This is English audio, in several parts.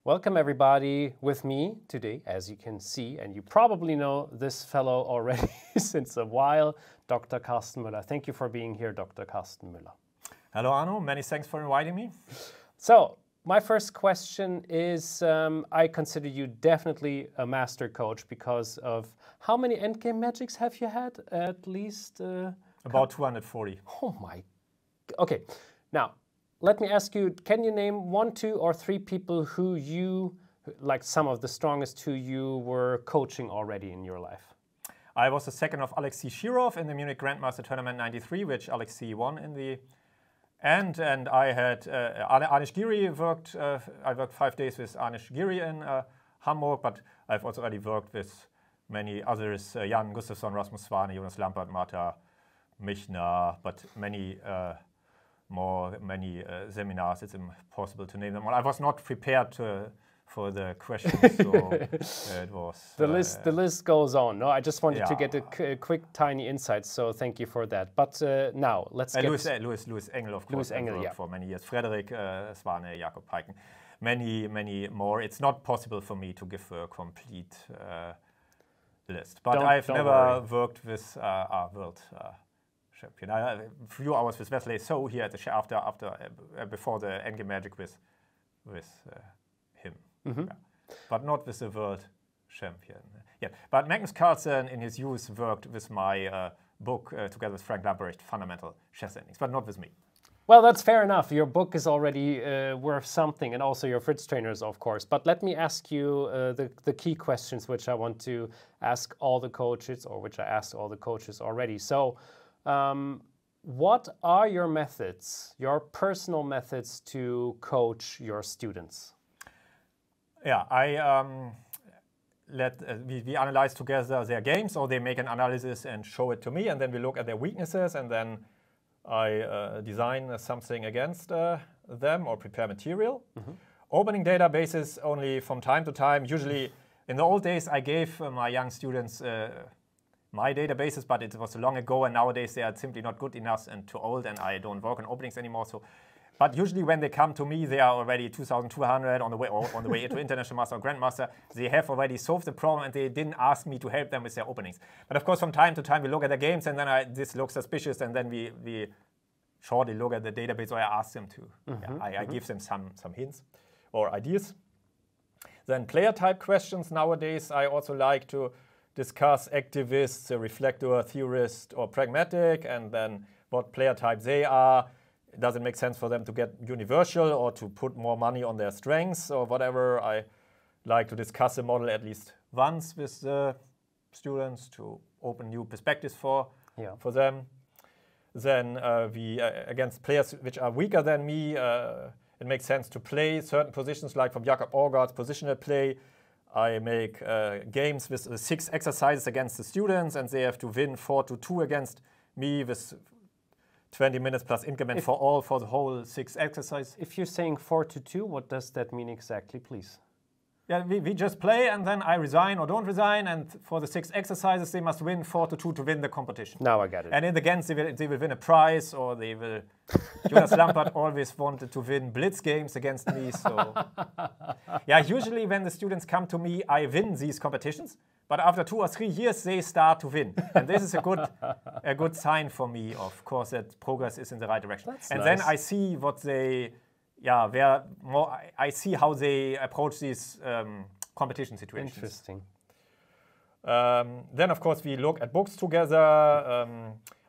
Welcome everybody with me today, as you can see, and you probably know this fellow already since a while, Dr. Karsten Mueller. Thank you for being here, Dr. Karsten Mueller. Hello, Arno. Many thanks for inviting me. So, my first question is, I consider you definitely a master coach because of how many Endgame magics have you had? At least? About 240. Oh my. Okay. Now, let me ask you, can you name 1, 2, or 3 people who you, like some of the strongest who you were coaching already in your life? I was the second of Alexei Shirov in the Munich Grandmaster Tournament 93, which Alexei won in the end. And I had Arne Giri worked, I worked 5 days with Arne Giri in Hamburg, but I've also already worked with many others, Jan Gustafsson, Rasmus Svane, Jonas Lampert, Marta Michner, but many seminars. It's impossible to name them all. I was not prepared for the questions, so it was... The list goes on. No, I just wanted to get a quick, tiny insight, so thank you for that. But now, let's get... Louis Engel, of course, for many years. Frederick Svane, Jakob Heiken, many more. It's not possible for me to give a complete list. But I've never worked with a world champion. A few hours with Wesley So here at the before the Endgame magic with him. Mm-hmm. But not with the world champion. Yeah, but Magnus Carlsen in his youth worked with my book together with Frank Lamprecht, Fundamental Chess Endings, but not with me. Well, that's fair enough. Your book is already worth something, and also your Fritz trainers, of course. But let me ask you the key questions which I want to ask all the coaches, or which I asked all the coaches already. So, what are your methods, your personal methods to coach your students? Yeah, we analyze together their games, or they make an analysis and show it to me, and then we look at their weaknesses, and then I design something against them or prepare material. Mm-hmm. Opening databases only from time to time. Usually, in the old days, I gave my young students my databases, but it was long ago, and nowadays they are simply not good enough and too old, and I don't work on openings anymore. So, but usually when they come to me, they are already 2,200 on the way into International Master or Grandmaster. They have already solved the problem, and they didn't ask me to help them with their openings. But of course, from time to time, we look at the games, and then this looks suspicious, and then we shortly look at the database, or I ask them to. Mm-hmm. I give them some hints or ideas. Then player type questions. Nowadays, I also like to discuss activists, a reflector, theorist, or pragmatic, and then what player type they are. Does it make sense for them to get universal or to put more money on their strengths or whatever? I like to discuss the model at least once with the students to open new perspectives for them. Then against players which are weaker than me, it makes sense to play certain positions, like from Jakob Aagaard's positional play. I make games with 6 exercises against the students, and they have to win 4-2 against me with 20 minutes plus increment for the whole 6 exercises. If you're saying 4-2, what does that mean exactly, please? Yeah, we just play, and then I resign or don't resign, and for the 6 exercises they must win 4-2 to win the competition. Now I get it. And in the games they will win a prize, or they will... Jonas Lampert always wanted to win blitz games against me, so... Yeah, usually when the students come to me, I win these competitions, but after 2 or 3 years they start to win. And this is a good sign for me, of course, that progress is in the right direction. That's and nice. Then I see what they... I see how they approach these competition situations. Interesting. Then, of course, we look at books together.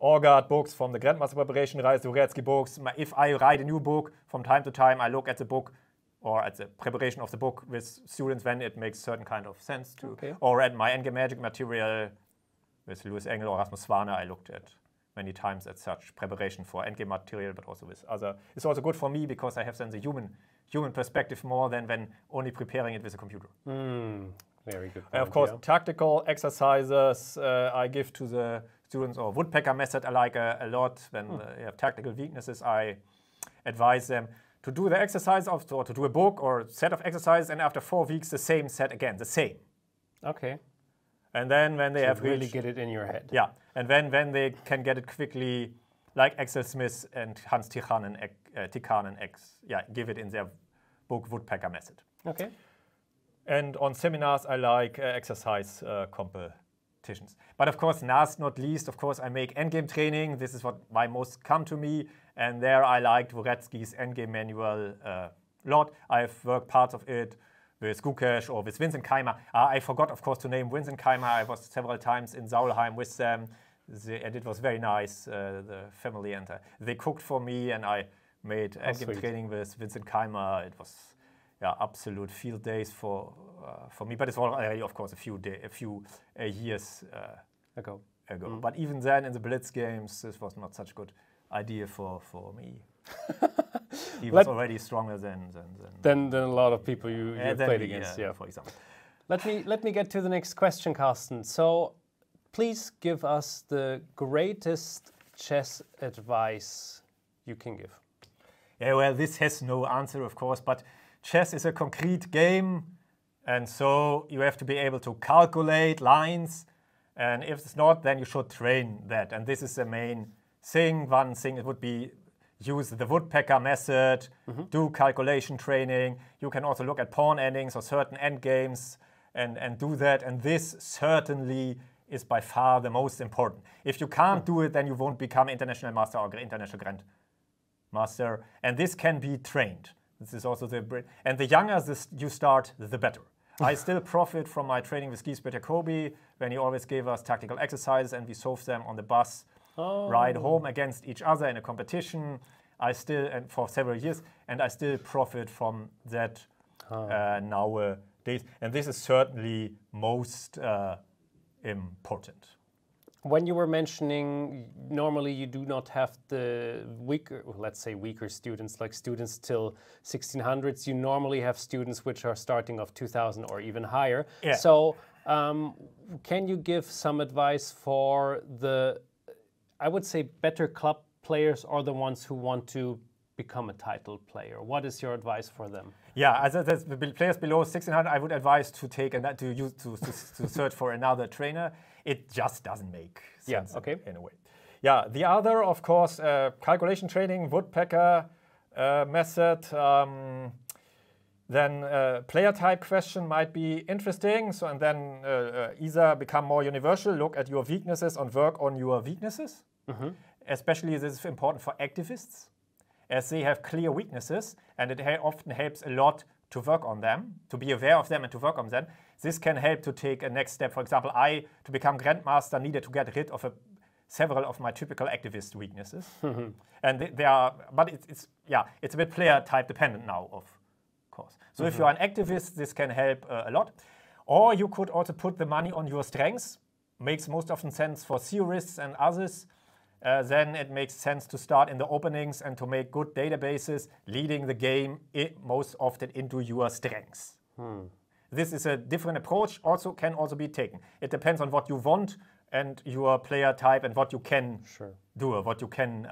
Aagaard books from the Grandmaster preparation, Reis Dvoretsky books. If I write a new book, from time to time, I look at the book or at the preparation of the book with students when it makes certain kind of sense to. Okay. Or at my Endgame magic material with Louis Engel or Rasmus Svane, I looked at many times at such preparation for Endgame material, but also with other. It's also good for me because I have then the human perspective more than when only preparing it with a computer. Very good point, and of course, tactical exercises I give to the students, or woodpecker method I like a lot. When they have tactical weaknesses, I advise them to do the exercise or to do a book or set of exercises, and after 4 weeks, the same set again, the same. Okay. And then when they have really get it in your head. Yeah, and when they can get it quickly, like Axel Smith and Hans Tikhanen, give it in their book Woodpecker Method. Okay. And on seminars, I like exercise competitions. But of course, last not least, of course, I make endgame training. This is why most come to me. And there I like Dvoretsky's endgame manual a lot. I've worked parts of it with Gukesh or with Vincent Keimer. I forgot, of course, to name Vincent Keimer. I was several times in Saulheim with them. And it was very nice, the family. And they cooked for me, and I made endgame training with Vincent Keimer. It was absolute field days for me. But it's already, of course, a few years ago. But even then, in the blitz games, this was not such a good idea for me. He was already stronger than a lot of people you played against. For example. Let me get to the next question, Karsten. So, please give us the greatest chess advice you can give. Yeah, well, this has no answer, of course, but chess is a concrete game, and so you have to be able to calculate lines, and if it's not, then you should train that. And this is the main thing. One thing, it would be use the woodpecker method, do calculation training. You can also look at pawn endings or certain end games and do that, and this certainly is by far the most important. If you can't do it, then you won't become international master or international grandmaster, and this can be trained. This is also and the younger you start, the better. I still profit from my training with Gisbert Jacobi when he always gave us tactical exercises and we solved them on the bus ride home against each other in a competition. I still, and for several years, and I still profit from that nowadays. And this is certainly most important. When you were mentioning, normally you do not have the weaker, let's say weaker students, like students till 1600s. You normally have students which are starting off 2000 or even higher. Yeah. So can you give some advice for the, I would say, better club players or the ones who want to become a title player? What is your advice for them? Yeah, as the players below 1600, I would advise to take to search for another trainer. It just doesn't make sense in a way. Yeah, the other, of course, calculation training, woodpecker method. Then player type question might be interesting. So and then either become more universal, look at your weaknesses and work on your weaknesses. Especially this is important for activists, as they have clear weaknesses, and it often helps a lot to work on them, to be aware of them and to work on them. This can help to take a next step. For example, to become grandmaster, needed to get rid of several of my typical activist weaknesses. And they are, but it's a bit player type dependent now, of course. So if you're an activist, this can help a lot. Or you could also put the money on your strengths. Makes most often sense for theorists and others. Then it makes sense to start in the openings and to make good databases, leading the game most often into your strengths. This is a different approach, can also be taken. It depends on what you want and your player type and what you can do, or what you can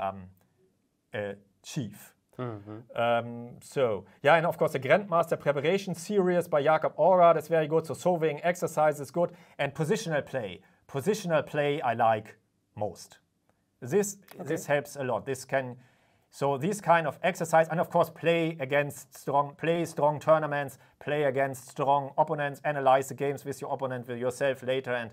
achieve. And of course the Grandmaster Preparation Series by Jakob Ora, that's very good. So solving exercise is good. And positional play. Positional play I like most. This helps a lot. So this kind of exercise, and of course play strong tournaments, play against strong opponents, analyze the games with your opponent, with yourself later. And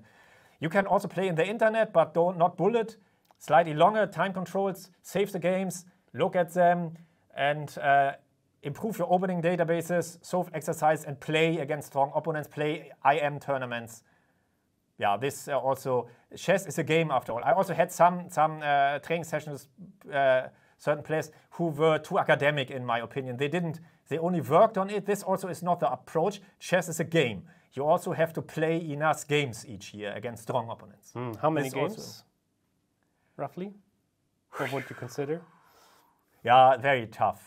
you can also play in the internet, but not bullet. Slightly longer time controls, save the games, look at them, and improve your opening databases, solve exercise, and play against strong opponents, play IM tournaments. Yeah, this also, chess is a game after all. I also had some training sessions with certain players who were too academic, in my opinion. They only worked on it. This also is not the approach. Chess is a game. You also have to play enough games each year against strong opponents. How many games, roughly? What would you consider? Yeah, very tough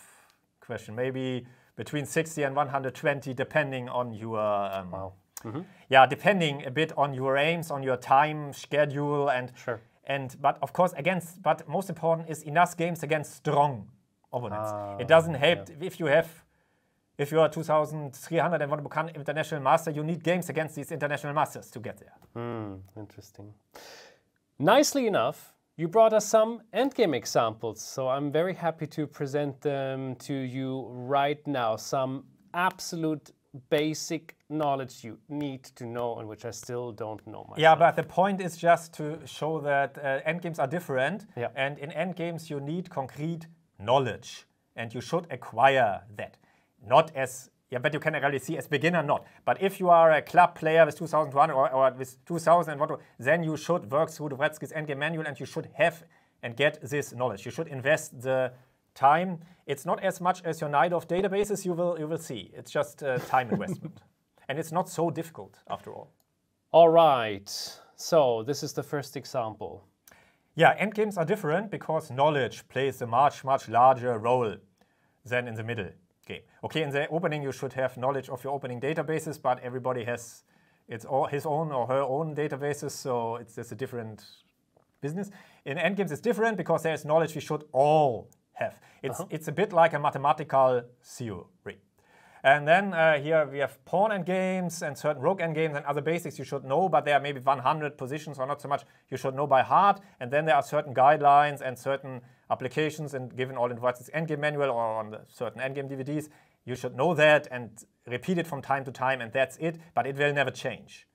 question. Maybe between 60 and 120, depending on your... Yeah, depending a bit on your aims, on your time schedule, but of course but most important is enough games against strong opponents. It doesn't help if you are 2,300 and want to become international master. You need games against these international masters to get there. Interesting. Nicely enough, you brought us some endgame examples, so I'm very happy to present them to you right now. Some absolute basic knowledge you need to know and which I still don't know myself. Yeah, but the point is just to show that endgames are different. Yeah. And in endgames, you need concrete knowledge. And you should acquire that. Not as, yeah, but you can really see as beginner, not. But if you are a club player with 2001 or with 2000 and what, then you should work through Dvoretzky's endgame manual and you should have and get this knowledge. You should invest the time. It's not as much as your Najdorf databases, you will see. It's just time investment. And it's not so difficult, after all. All right. So this is the first example. Yeah, endgames are different because knowledge plays a much, much larger role than in the middle game. Okay, in the opening you should have knowledge of your opening databases, but everybody has his own or her own databases, so it's just a different business. In endgames it's different because there's knowledge we should all have. It's a bit like a mathematical theory. And then here we have pawn endgames and certain rook endgames and other basics you should know, but there are maybe 100 positions or not so much you should know by heart. And then there are certain guidelines and certain applications, and given all in Dvoretzky's endgame manual or on the certain endgame DVDs, you should know that and repeat it from time to time, and that's it, but it will never change.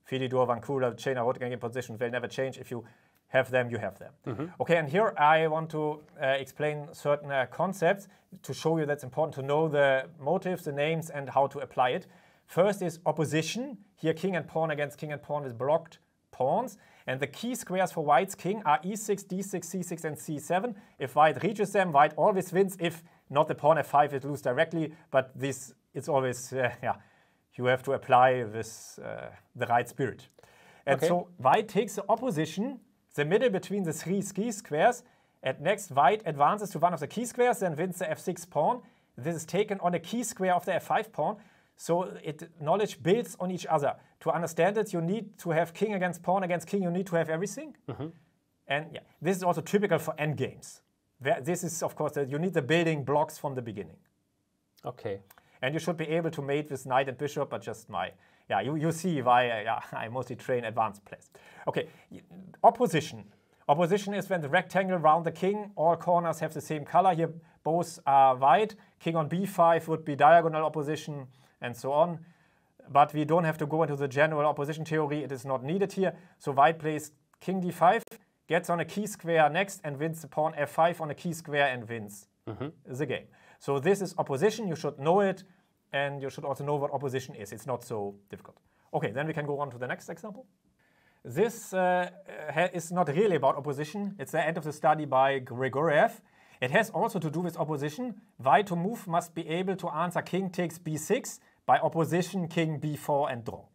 Philidor, Vancouver, Chainer, rook endgame positions will never change. If you have them, you have them. Okay, and here I want to explain certain concepts to show you that's important to know the motives, the names, and how to apply it. First is opposition. Here king and pawn against king and pawn with blocked pawns. And the key squares for white's king are e6, d6, c6, and c7. If white reaches them, white always wins. If not the pawn f5, it loses directly. But this, it's always, you have to apply with the right spirit. And so white takes the opposition, the middle between the three key squares. At next, white advances to one of the key squares, then wins the f6 pawn. This is taken on a key square of the f5 pawn. So knowledge builds on each other. To understand it, you need to have king against pawn against king. You need to have everything. And yeah, this is also typical for endgames. This is, of course, you need the building blocks from the beginning. Okay. And you should be able to mate with knight and bishop, but just you see why I mostly train advanced plays. Okay, opposition. Opposition is when the rectangle around the king, all corners have the same color. Here both are white. King on b5 would be diagonal opposition and so on. But we don't have to go into the general opposition theory. It is not needed here. So white plays king d5, gets on a key square next and wins the pawn f5 on a key square and wins the game. So this is opposition. You should know it. And you should also know what opposition is. It's not so difficult. Okay, then we can go on to the next example. This is not really about opposition. It's the end of the study by Grigoriev. It has also to do with opposition. White to move must be able to answer king takes b6 by opposition king b4 and draw.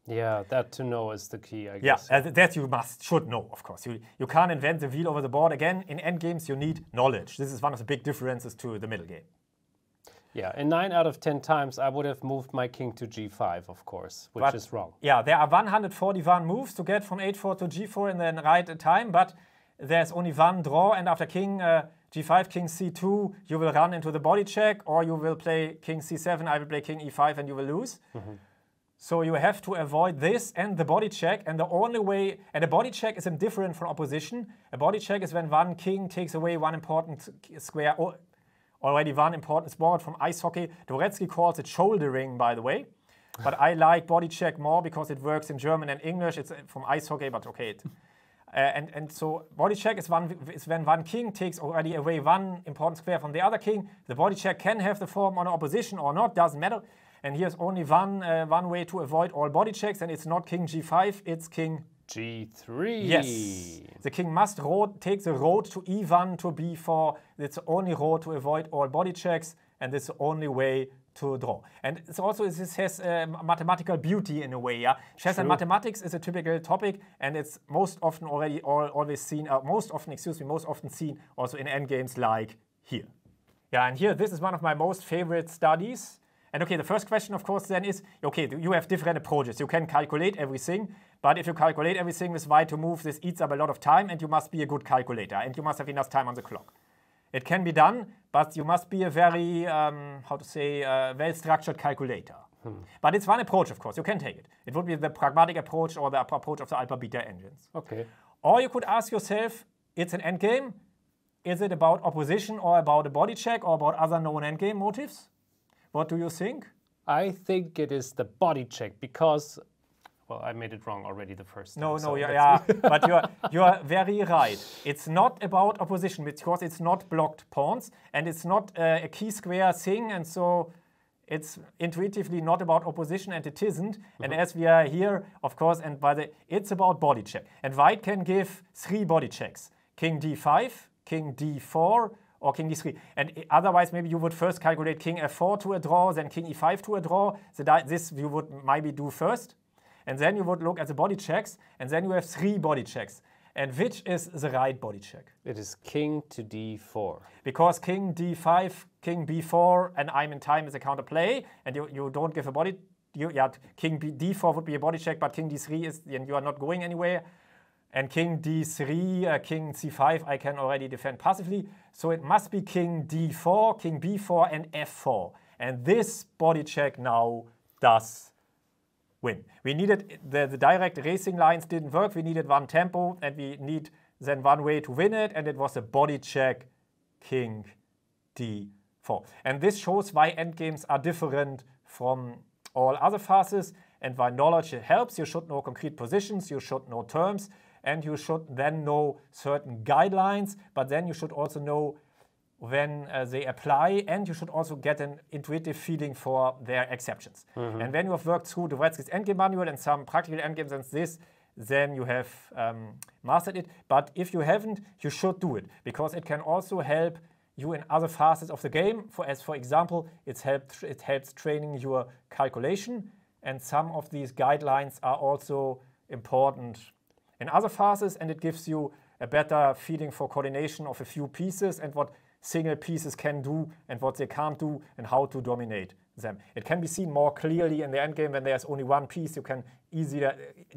Yeah, that to know is the key, I guess. Yeah, that you should know, of course. You can't invent the wheel over the board. Again, in endgames, you need knowledge. This is one of the big differences to the middle game. Yeah, in 9 out of 10 times, I would have moved my king to g5, of course, which is wrong. Yeah, there are 141 moves to get from h4 to g4 in the right time, but there's only one draw, and after king g5, king c2, you will run into the body check, or you will play king c7, I will play king e5, and you will lose. So you have to avoid this and the body check, and the only way, and a body check is different from opposition. A body check is when one king takes away one important square, already one important sport from ice hockey. Dvoretzky calls it shouldering, by the way. But I like body check more because it works in German and English. It's from ice hockey, but okay. And so body check is when one king takes already away one important square from the other king. The body check can have the form on opposition or not, doesn't matter. And here's only one way to avoid all body checks, and it's not king g5, it's king g3. Yes. The king must take the road to e1 to b4. It's the only road to avoid all body checks, and it's the only way to draw. And it's also, this has mathematical beauty in a way. Yeah? Chess and mathematics is a typical topic, and it's most often always seen, most often seen also in endgames like here. Yeah, and here, this is one of my most favorite studies. And okay, the first question, of course, then is, okay, you have different approaches. You can calculate everything, but if you calculate everything with white to move, this eats up a lot of time, and you must be a good calculator, and you must have enough time on the clock. It can be done, but you must be a very, well-structured calculator. But it's one approach, of course. You can take it. It would be the pragmatic approach or the approach of the alpha-beta engines. Okay. Or you could ask yourself, it's an endgame. Is it about opposition or about a body check or about other known endgame motives? What do you think? I think it is the body check because, well, I made it wrong already the first time. No, so yeah, but you're very right. It's not about opposition because it's not blocked pawns and it's not a key square thing, and so it's intuitively not about opposition, and it isn't. And as we are here, of course, and it's about body check. And white can give 3 body checks: king d5, king d4, or king d3. And otherwise, maybe you would first calculate king f4 to a draw, then king e5 to a draw. So this you would maybe do first. And then you would look at the body checks, and then you have 3 body checks. And which is the right body check? It is king to d4. Because king d5, king b4, and I'm in time is a counterplay, and you don't give a body. King d4 would be a body check, but king d3 is, and you are not going anywhere. And king d3, king c5, I can already defend passively. So it must be king d4, king b4, and f4. And this body check now does win. We needed, the direct racing lines didn't work. We needed one tempo, and we need then one way to win it. And it was a body check, king d4. And this shows why endgames are different from all other phases and why knowledge helps. You should know concrete positions, you should know terms, and you should then know certain guidelines, but then you should also know when they apply, and you should also get an intuitive feeling for their exceptions. And when you have worked through the Dvoretzky's endgame manual and some practical endgames and this, then you have mastered it. But if you haven't, you should do it, because it can also help you in other phases of the game. For example, it helps training your calculation, and some of these guidelines are also important in other phases, and it gives you a better feeling for coordination of a few pieces and what single pieces can do and what they can't do and how to dominate them. It can be seen more clearly in the endgame when there's only one piece. You can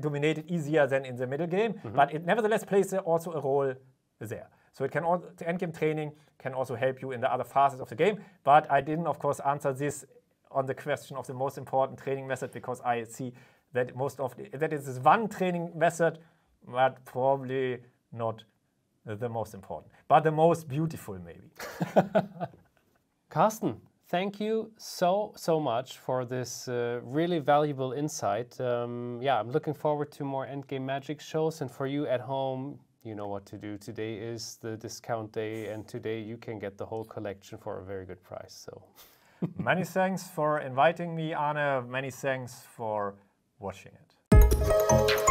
dominate it easier than in the middle game, but it nevertheless plays also a role there. So it can also, the endgame training can also help you in the other phases of the game. But I didn't, of course, answer this on the question of the most important training method, because I see that that is this one training method, but probably not the most important, but the most beautiful maybe. Karsten, thank you so much for this really valuable insight. Yeah, I'm looking forward to more endgame magic shows, and for you at home, you know what to do. Today is the discount day, and today you can get the whole collection for a very good price. So, many thanks for inviting me, Arne. Many thanks for watching it.